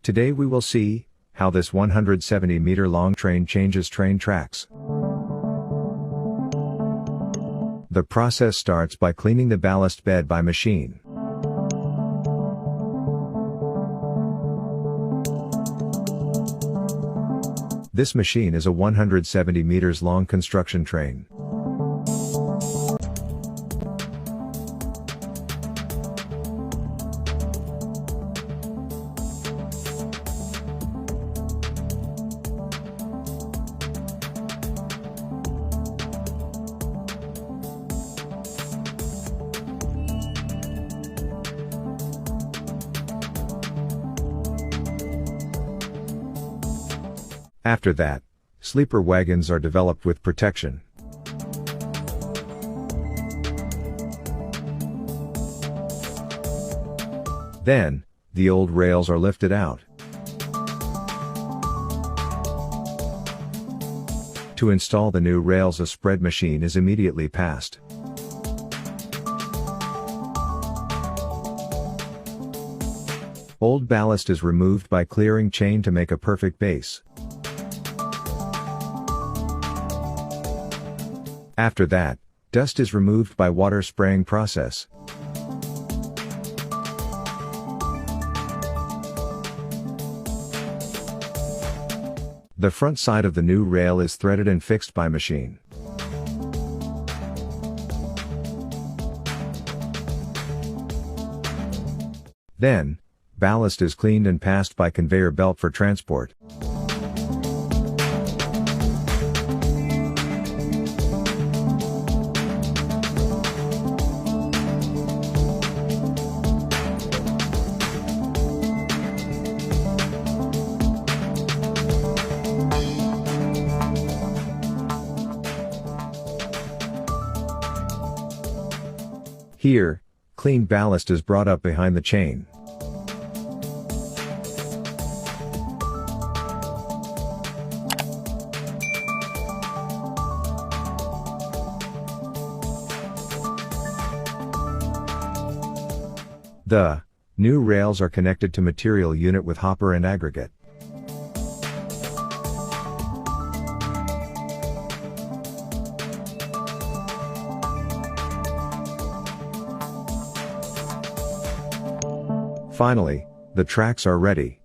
Today we will see how this 170-meter long train changes train tracks. The process starts by cleaning the ballast bed by machine. This machine is a 170 meters long construction train. After that, sleeper wagons are developed with protection. Then, the old rails are lifted out. To install the new rails, a spread machine is immediately passed. Old ballast is removed by clearing chain to make a perfect base. After that, dust is removed by water spraying process. The front side of the new rail is threaded and fixed by machine. Then, ballast is cleaned and passed by conveyor belt for transport. Here, clean ballast is brought up behind the chain. The new rails are connected to material unit with hopper and aggregate. Finally, the tracks are ready.